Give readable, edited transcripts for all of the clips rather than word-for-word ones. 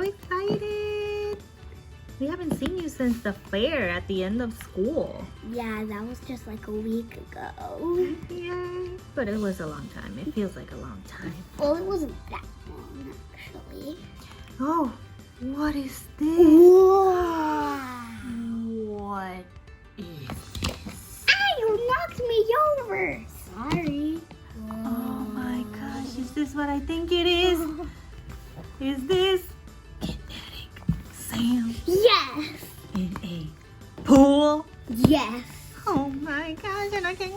excited. We haven't seen you since the fair at the end of school. Yeah, that was just like a week ago. Yeah, but it was a long time. It feels like a long time. Well, it wasn't that long, actually. Oh, what is this? Wow. What is this? Ah, you knocked me over. Sorry. Oh my gosh, is this what I think it is? Is this kinetic sand Yes. in a pool? Yes. Oh my gosh, and I can...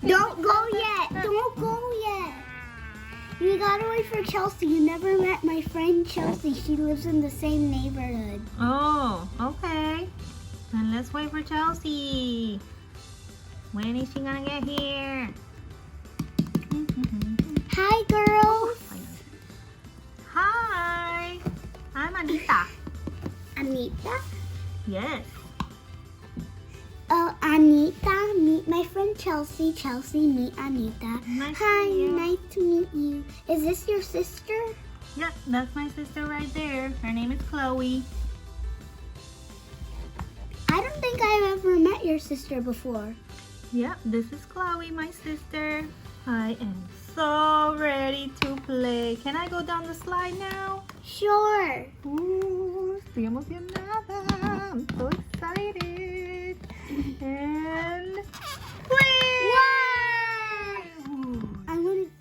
Don't go yet. Don't go yet. You gotta wait for Chelsea. You never met my friend Chelsea. She lives in the same neighborhood. Oh, okay. Then let's wait for Chelsea. When is she gonna get here? Hi, girls. Hi, I'm Anita. Anita. Yes. Oh, Anita, meet my friend Chelsea. Chelsea, meet Anita. Nice Hi, to meet you. nice to meet you. Is this your sister? Yep, that's my sister right there. Her name is Chloe. I don't think I've ever met your sister before. Yep, this is Chloe, my sister. I am so ready to play. Can I go down the slide now? Sure. Estoy emocionada. I'm so excited. And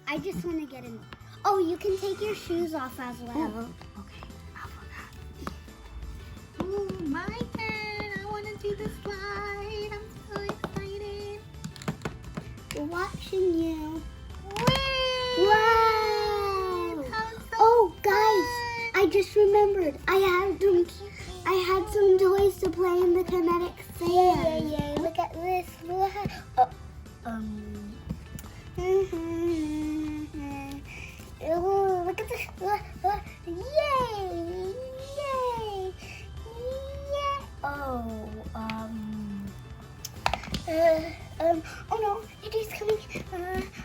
I just want to get in. Oh, you can take your shoes off as well. Okay, I forgot. Oh, my turn. I want to do the slide. I'm so excited. We're watching you. Whee! Wow. Sounds so Oh, fun. guys, I just remembered. I had some toys to play in the kinetic sand. Yeah. Look at this. Oh, look at this. Yay! Yay! Yeah. Oh, oh no, it is coming.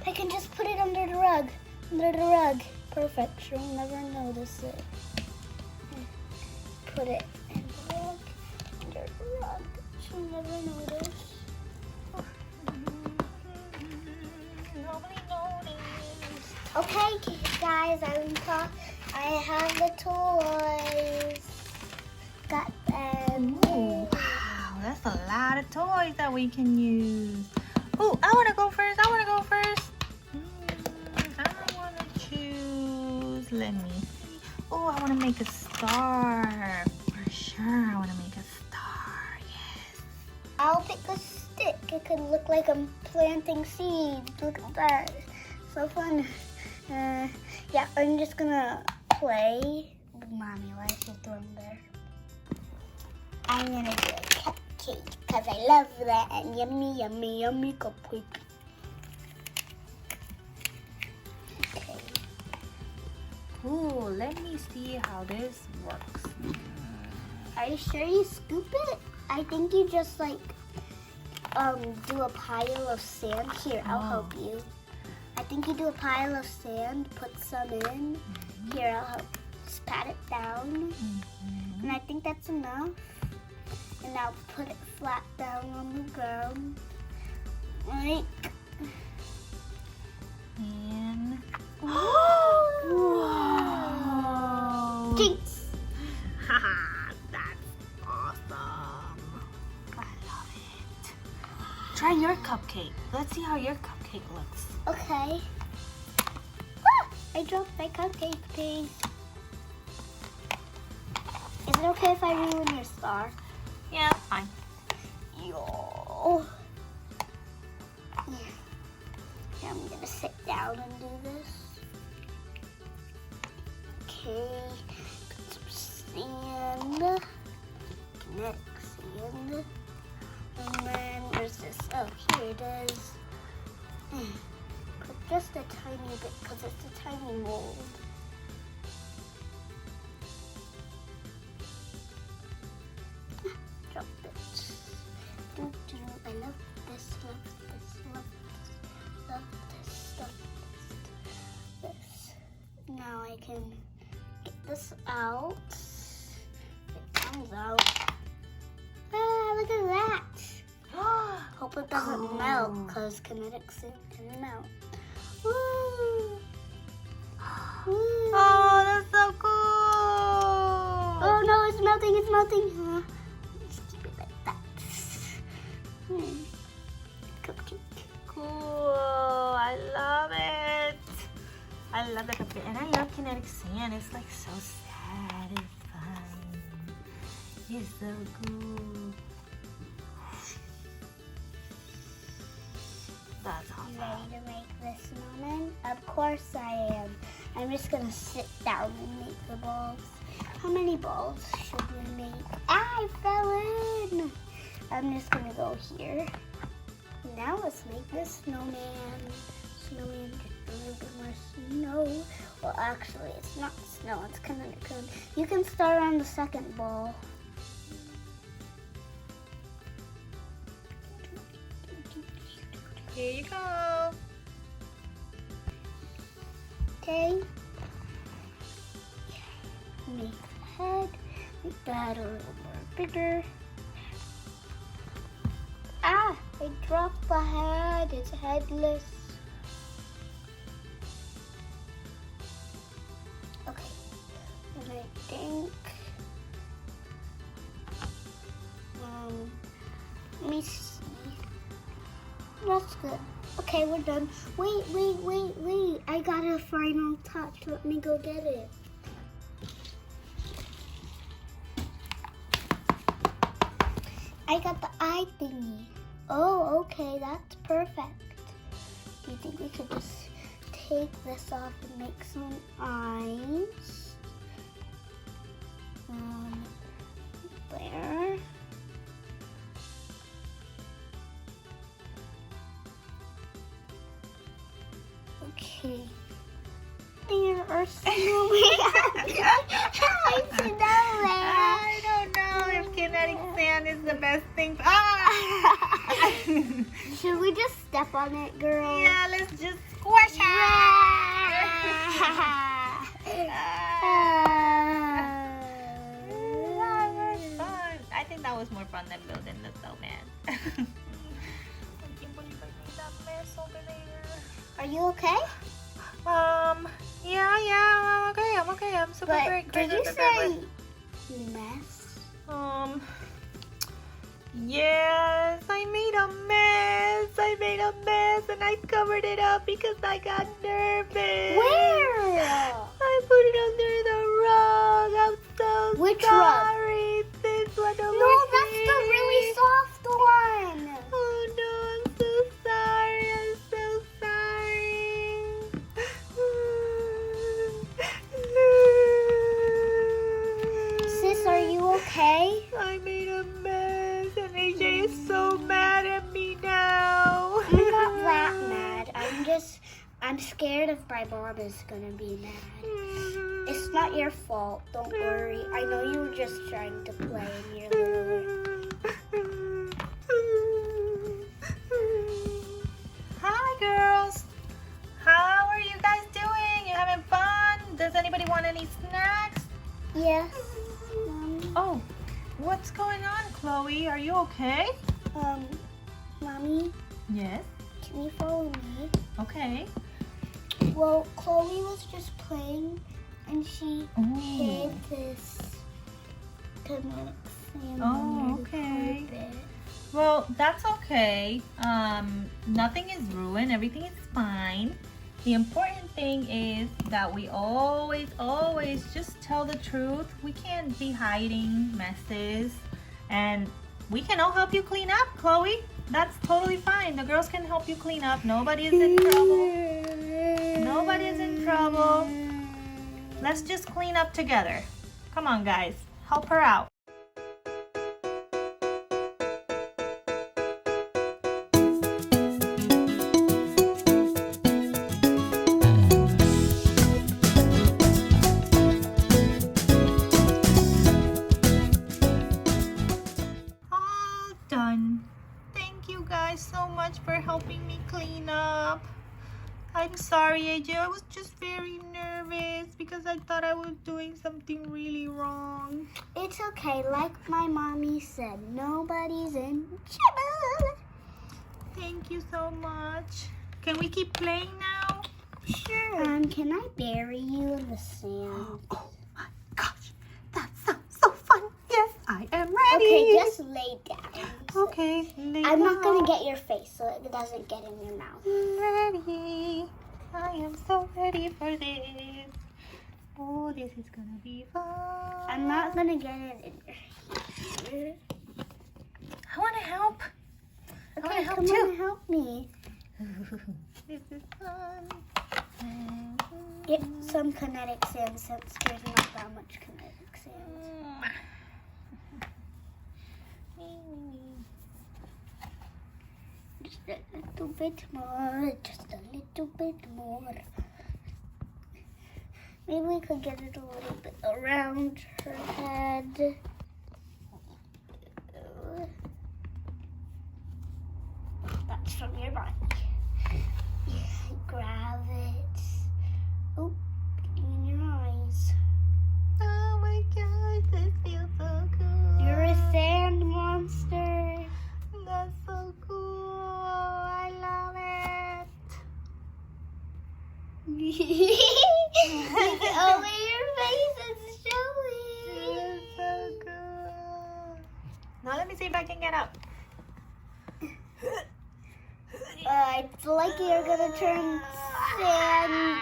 I can just put it under the rug. Under the rug. Perfect. She'll never notice it. Put it in the rug. Under the rug. She'll never notice. Nobody noticed. Okay, guys, I have the toys. Got them. Ooh, wow, that's a lot of toys that we can use. Oh, I want to go first. I want to choose. Let me see. Oh, I want to make a star. For sure, I want to make a star. Yes. I'll pick a stick. It could look like I'm planting seeds. Look at that. So fun. Yeah, I'm just gonna play. Mommy, why is she doing there? I'm gonna do a cupcake because I love that. And yummy, yummy, yummy cupcake. Okay. Ooh, let me see how this works. Are you sure you scoop it? I think you just like do a pile of sand. Here, I'll help you. I think you do a pile of sand, put some in. Here, I'll help. Just pat it down. And I think that's enough. And I'll put it flat down on the ground. Right. And Whoa! Jinx! haha, that's awesome. I love it. Try your cupcake. Let's see how your cupcake looks. Okay. Ah, I dropped my cupcake piece. Is it okay if I ruin your star? Yeah, that's fine. Yo. Yeah. Here, I'm gonna sit down and do this. Okay. Put some sand. Kinetic sand. And then where's this? Oh, here it is. Put just a tiny bit because it's a tiny mold. Drop it. I love this, love this, love this, love this, love this. Now I can get this out. comes out. Ah, look at that. Hope it doesn't melt, because kinetic sand can melt. Woo. Woo. Oh, that's so cool. Oh no, it's melting, it's melting. Just keep it like that. Cupcake. Cool. I love it. I love the cupcake. And I love kinetic sand. It's like so satisfying. It's so cool. That's awesome. You ready to make the snowman? Of course I am. I'm just gonna sit down and make the balls. How many balls should we make? Ah, I fell in. I'm just gonna go here. Now let's make the snowman. Snowman, just a little bit more snow. Well, actually, it's not snow. It's kinetic sand. You can start on the second ball. Here you go. Okay. Make the head. Make the head a little more bigger. Ah, I dropped the head. It's headless. Okay. And I think let me see. That's good. Okay, we're done. Wait. I got a final touch. Let me go get it. I got the eye thingy. Oh, okay, that's perfect. Do you think we could just take this off and make some eyes? There. Okay. There are snowman. I don't know if kinetic sand is the best thing. Ah! Should we just step on it, girl? Yeah, let's just squish it. That was fun. I think that was more fun than building the snowman. I can't believe I made that mess over there. Are you okay? Yeah, I'm okay. I'm super But great. did you say mess? Yes, I made a mess and I covered it up because I got nervous. Where? I put it under the rug. I'm so Which sorry. This one over No, that's here. the really soft one. Oh no, I'm so sorry. I'm so sorry. Sis, are you okay? I made a mess and AJ is so mad at me now. I'm not that mad. I'm scared if my mom is gonna be mad. It's not your fault. Don't worry. I know you were just trying to play in your little. Hi girls. How are you guys doing? You having fun? Does anybody want any snacks? Yes. Mommy. Oh, what's going on, Chloe? Are you okay? Mommy, Yes. can you follow me? Okay. Well, Chloe was just playing and she hid this kinetic sand Oh, under the okay. carpet. Well, that's okay. Nothing is ruined. Everything is fine. The important thing is that we always just tell the truth. We can't be hiding messes. And we can all help you clean up, Chloe. That's totally fine. The girls can help you clean up. Nobody is in trouble. Nobody is in trouble. Let's just clean up together. Come on, guys. Help her out. All done. Thank you guys so much for helping me clean up. I'm sorry, AJ. I was just very nervous because I thought I was doing something really wrong. It's okay. Like my mommy said, nobody's in trouble. Thank you so much. Can we keep playing now? Sure. Can I bury you in the sand? Oh my gosh, that sounds so fun. Yes, I am ready. Okay, just lay down. Okay, lay I'm not down. gonna get your face so it doesn't get in your mouth. Ready. I am so ready for this. Oh, this is gonna be fun. I'm not gonna get it in your hair. I want to help. I want Okay, to help come too. on, help me. This is fun. Get some kinetic sand since there's not that much kinetic sand. Just a little bit more, just a little bit more. Maybe we could get it a little bit around her head. That's from your body. Grab it. Oh, in your eyes. Oh my gosh, this feels so cool. You're a sand monster. That's so cool. I love it. Only your face is showing. That's so cool. Now let me see if I can get up. I feel like you're gonna turn sandy.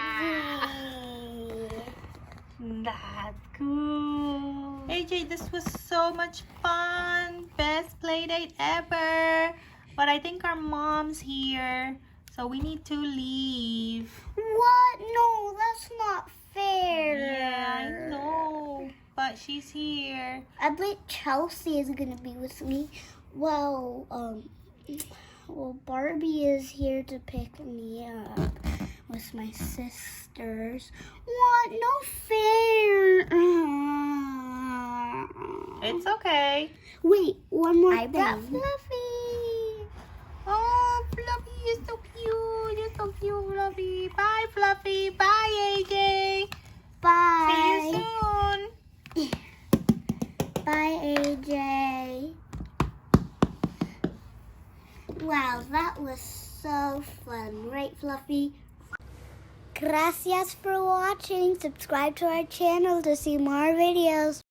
That's cool. AJ, this was so much fun. Best play date ever. But I think our mom's here, so we need to leave. What? No, that's not fair. Yeah, I know. But she's here. Barbie Chelsea is gonna be with me. Well, Barbie is here to pick me up with my sisters. What? No fair. It's okay. Wait, one more thing. Fluffy. Oh, Fluffy, you're so cute. You're so cute, Fluffy. Bye, Fluffy. Bye, AJ. Bye. See you soon. Bye, AJ. Wow, that was so fun. Right, Fluffy? Gracias for watching. Subscribe to our channel to see more videos.